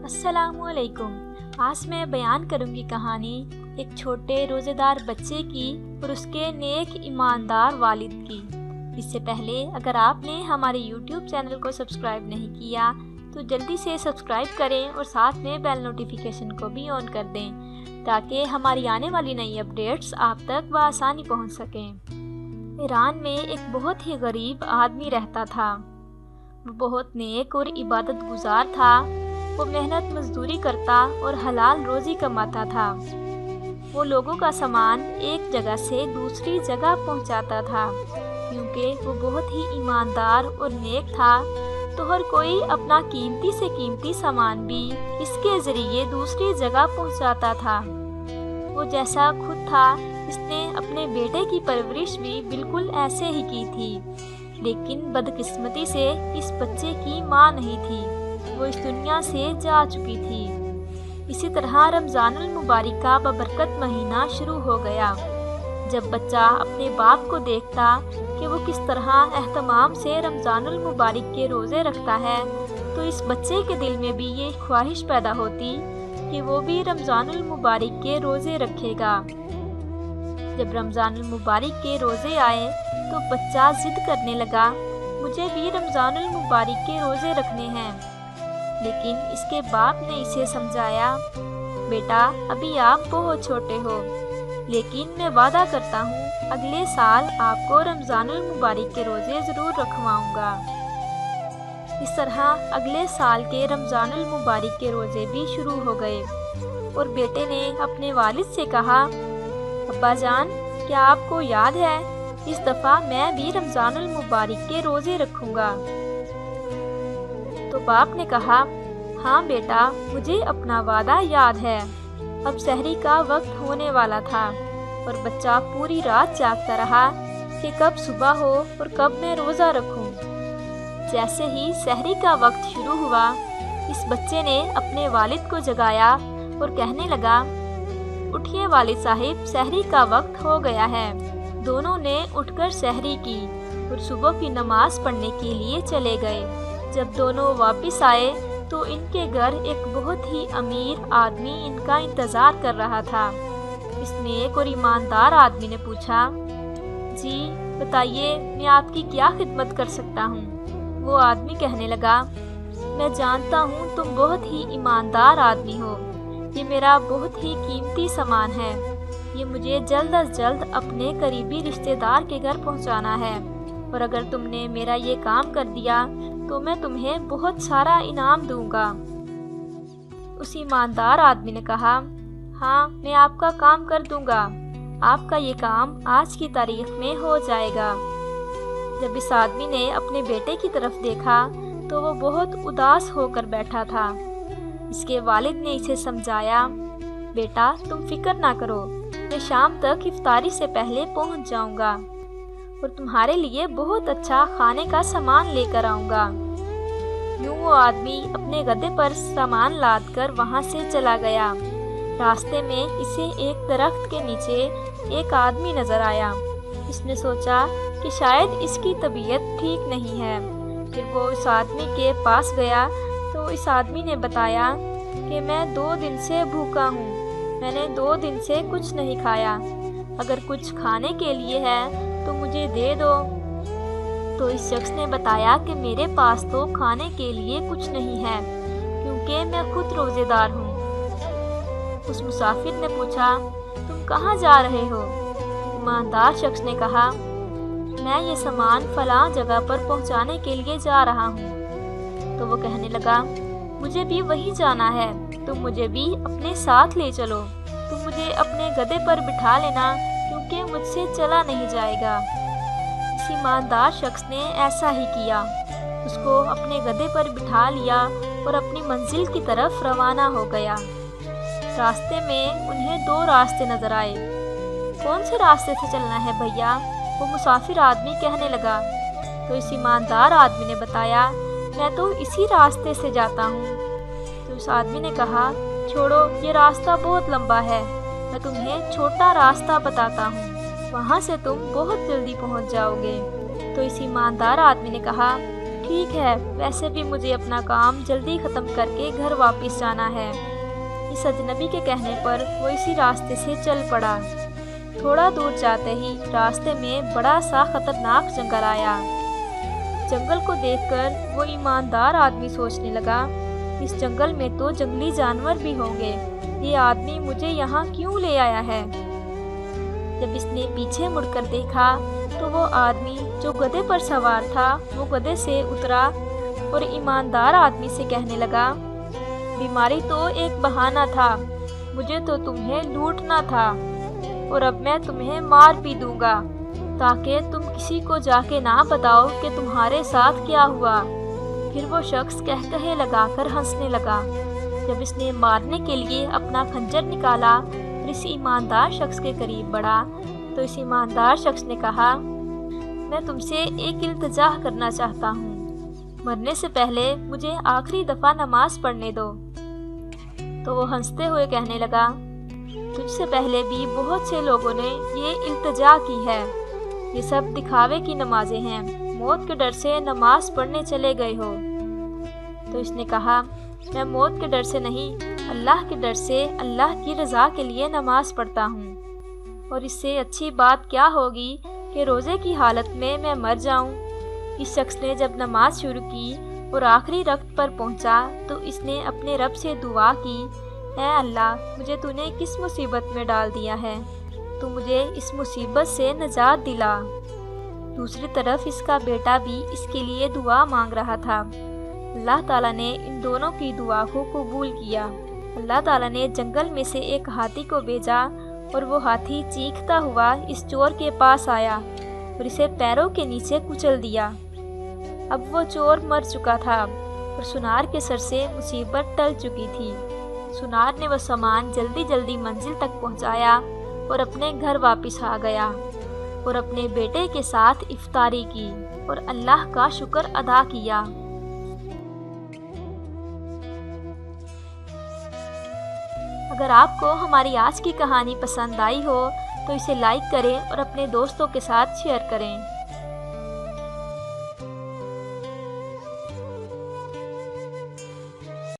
अस्सलाम वालेकुम। आज मैं बयान करूंगी कहानी एक छोटे रोज़ेदार बच्चे की और उसके नेक ईमानदार वालिद की। इससे पहले अगर आपने हमारे YouTube चैनल को सब्सक्राइब नहीं किया तो जल्दी से सब्सक्राइब करें और साथ में बेल नोटिफिकेशन को भी ऑन कर दें ताकि हमारी आने वाली नई अपडेट्स आप तक बआसानी पहुंच सकें। ईरान में एक बहुत ही गरीब आदमी रहता था। वो बहुत नेक और इबादत गुजार था। वो मेहनत मजदूरी करता और हलाल रोज़ी कमाता था। वो लोगों का सामान एक जगह से दूसरी जगह पहुंचाता था। क्योंकि वो बहुत ही ईमानदार और नेक था तो हर कोई अपना कीमती से कीमती सामान भी इसके ज़रिए दूसरी जगह पहुंचाता था। वो जैसा खुद था इसने अपने बेटे की परवरिश भी बिल्कुल ऐसे ही की थी। लेकिन बदकिस्मती से इस बच्चे की माँ नहीं थी, वो इस दुनिया से जा चुकी थी। इसी तरह रमज़ानुल मुबारक का बबरकत महीना शुरू हो गया। जब बच्चा अपने बाप को देखता कि वो किस तरह एहतमाम से रमज़ानुल मुबारक के रोज़े रखता है तो इस बच्चे के दिल में भी ये ख्वाहिश पैदा होती कि वो भी रमज़ानुल मुबारक के रोज़े रखेगा। जब रमज़ानुल मुबारक के रोज़े आए तो बच्चा ज़िद करने लगा, मुझे भी रमज़ानुल मुबारक के रोज़े रखने हैं। लेकिन इसके बाप ने इसे समझाया, बेटा अभी आप बहुत छोटे हो, लेकिन मैं वादा करता हूँ अगले साल आपको रमज़ानुल मुबारक के रोज़े ज़रूर रखवाऊँगा। इस तरह अगले साल के रमज़ानुल मुबारक के रोज़े भी शुरू हो गए और बेटे ने अपने वालिद से कहा, अब्बा जान क्या आपको याद है इस दफ़ा मैं भी रमज़ानुल मुबारक के रोज़े रखूँगा। तो बाप ने कहा, हाँ बेटा मुझे अपना वादा याद है। अब सहरी का वक्त होने वाला था और बच्चा पूरी रात जागता रहा कि कब सुबह हो और कब मैं रोज़ा रखूं। जैसे ही सहरी का वक्त शुरू हुआ इस बच्चे ने अपने वालिद को जगाया और कहने लगा, उठिए वालिद साहिब सहरी का वक्त हो गया है। दोनों ने उठकर सहरी की और सुबह की नमाज पढ़ने के लिए चले गए। जब दोनों वापस आए तो इनके घर एक बहुत ही अमीर आदमी इनका इंतज़ार कर रहा था। इस नेक और ईमानदार आदमी ने पूछा, जी बताइए मैं आपकी क्या खिदमत कर सकता हूँ। वो आदमी कहने लगा, मैं जानता हूँ तुम बहुत ही ईमानदार आदमी हो। ये मेरा बहुत ही कीमती सामान है। ये मुझे जल्द अज जल्द अपने करीबी रिश्तेदार के घर पहुँचाना है और अगर तुमने मेरा ये काम कर दिया तो मैं तुम्हें बहुत सारा इनाम दूंगा। उस ईमानदार आदमी ने कहा, हाँ मैं आपका काम कर दूंगा, आपका ये काम आज की तारीख में हो जाएगा। जब इस आदमी ने अपने बेटे की तरफ देखा तो वो बहुत उदास होकर बैठा था। इसके वालिद ने इसे समझाया, बेटा तुम फिक्र ना करो, मैं शाम तक इफ्तारी से पहले पहुंच जाऊंगा और तुम्हारे लिए बहुत अच्छा खाने का सामान लेकर आऊँगा। यूँ वो आदमी अपने गधे पर सामान लाद कर वहाँ से चला गया। रास्ते में इसे एक दरख्त के नीचे एक आदमी नज़र आया। इसने सोचा कि शायद इसकी तबीयत ठीक नहीं है। फिर वो इस आदमी के पास गया तो इस आदमी ने बताया कि मैं 2 दिन से भूखा हूँ, मैंने 2 दिन से कुछ नहीं खाया, अगर कुछ खाने के लिए है तो मुझे दे दो। तो इस शख्स ने बताया कि मेरे पास तो खाने के लिए कुछ नहीं है क्योंकि मैं खुद रोज़ेदार हूँ। उस मुसाफिर ने पूछा, तुम कहाँ जा रहे हो? ईमानदार शख्स ने कहा, मैं ये सामान फलां जगह पर पहुँचाने के लिए जा रहा हूँ। तो वो कहने लगा, मुझे भी वहीं जाना है, तुम मुझे भी अपने साथ ले चलो। तुम मुझे अपने गधे पर बिठा लेना क्योंकि मुझसे चला नहीं जाएगा। इस ईमानदार शख्स ने ऐसा ही किया, उसको अपने गधे पर बिठा लिया और अपनी मंजिल की तरफ रवाना हो गया। रास्ते में उन्हें 2 रास्ते नजर आए। कौन से रास्ते से चलना है भैया? वो मुसाफिर आदमी कहने लगा। तो इस ईमानदार आदमी ने बताया, मैं तो इसी रास्ते से जाता हूँ। तो उस आदमी ने कहा, छोड़ो ये रास्ता बहुत लंबा है, मैं तुम्हें छोटा रास्ता बताता हूँ, वहाँ से तुम बहुत जल्दी पहुँच जाओगे। तो इस ईमानदार आदमी ने कहा, ٹھیک ہے، ویسے بھی مجھے اپنا کام جلدی ختم کر کے گھر واپس جانا ہے۔ اس اجنبی کے کہنے پر وہ اسی راستے سے چل پڑا۔ تھوڑا دور جاتے ہی راستے میں بڑا سا خطرناک جنگل آیا۔ جنگل کو دیکھ کر وہ ایماندار آدمی سوچنے لگا، اس جنگل میں تو جنگلی جانور بھی ہوں گے، یہ آدمی مجھے یہاں کیوں لے آیا ہے؟ جب اس نے پیچھے مڑ کر دیکھا تو وہ آدمی جو گدھے پر سوار تھا وہ گدھے سے اترا اور ایماندار آدمی سے کہنے لگا، بیماری تو ایک بہانہ تھا، مجھے تو تمہیں لوٹنا تھا اور اب میں تمہیں مار بھی دوں گا تاکہ تم کسی کو جا کے نہ بتاؤ کہ تمہارے ساتھ کیا ہوا۔ پھر وہ شخص قہقہے لگا کر ہنسنے لگا۔ جب اس نے مارنے کے لیے اپنا خنجر نکالا اور اس ایماندار شخص کے قریب بڑھا تو اس ایماندار شخص نے کہا، میں تم سے ایک التجا کرنا چاہتا ہوں، مرنے سے پہلے مجھے آخری دفعہ نماز پڑھنے دو۔ تو وہ ہنستے ہوئے کہنے لگا، تجھ سے پہلے بھی بہت سے لوگوں نے یہ التجا کی ہے، یہ سب دکھاوے کی نمازیں ہیں، موت کے ڈر سے نماز پڑھنے چلے گئے ہو۔ تو اس نے کہا، میں موت کے ڈر سے نہیں، اللہ کے ڈر سے اللہ کی رضا کے لیے نماز پڑھتا ہوں، اور اس سے اچھی بات کیا ہوگی کہ روزے کی حالت میں مر جاؤں۔ اس شخص نے جب نماز شروع کی اور آخری رکعت پر پہنچا تو اس نے اپنے رب سے دعا کی، اے اللہ، مجھے تو نے کس مصیبت میں ڈال دیا ہے، تو مجھے اس مصیبت سے نجات دلا۔ دوسری طرف اس کا بیٹا بھی اس کے لیے دعا مانگ رہا تھا۔ اللہ تعالیٰ نے ان دونوں کی دعا کو قبول کیا۔ اللہ تعالیٰ نے جنگل میں سے ایک ہاتھی کو بھیجا اور وہ ہاتھی چیختا ہوا اس چور کے پاس آیا اور اسے پیروں کے نیچے کچل دیا۔ اب وہ چور مر چکا تھا اور سنار کے سر سے مصیبت ٹل چکی تھی۔ سنار نے وہ سامان جلدی جلدی منزل تک پہنچایا اور اپنے گھر واپس آ گیا اور اپنے بیٹے کے ساتھ افطاری کی اور اللہ کا شکر ادا کیا۔ اگر آپ کو ہماری آج کی کہانی پسند آئی ہو تو اسے لائک کریں اور اپنے دوستوں کے ساتھ شیئر کریں۔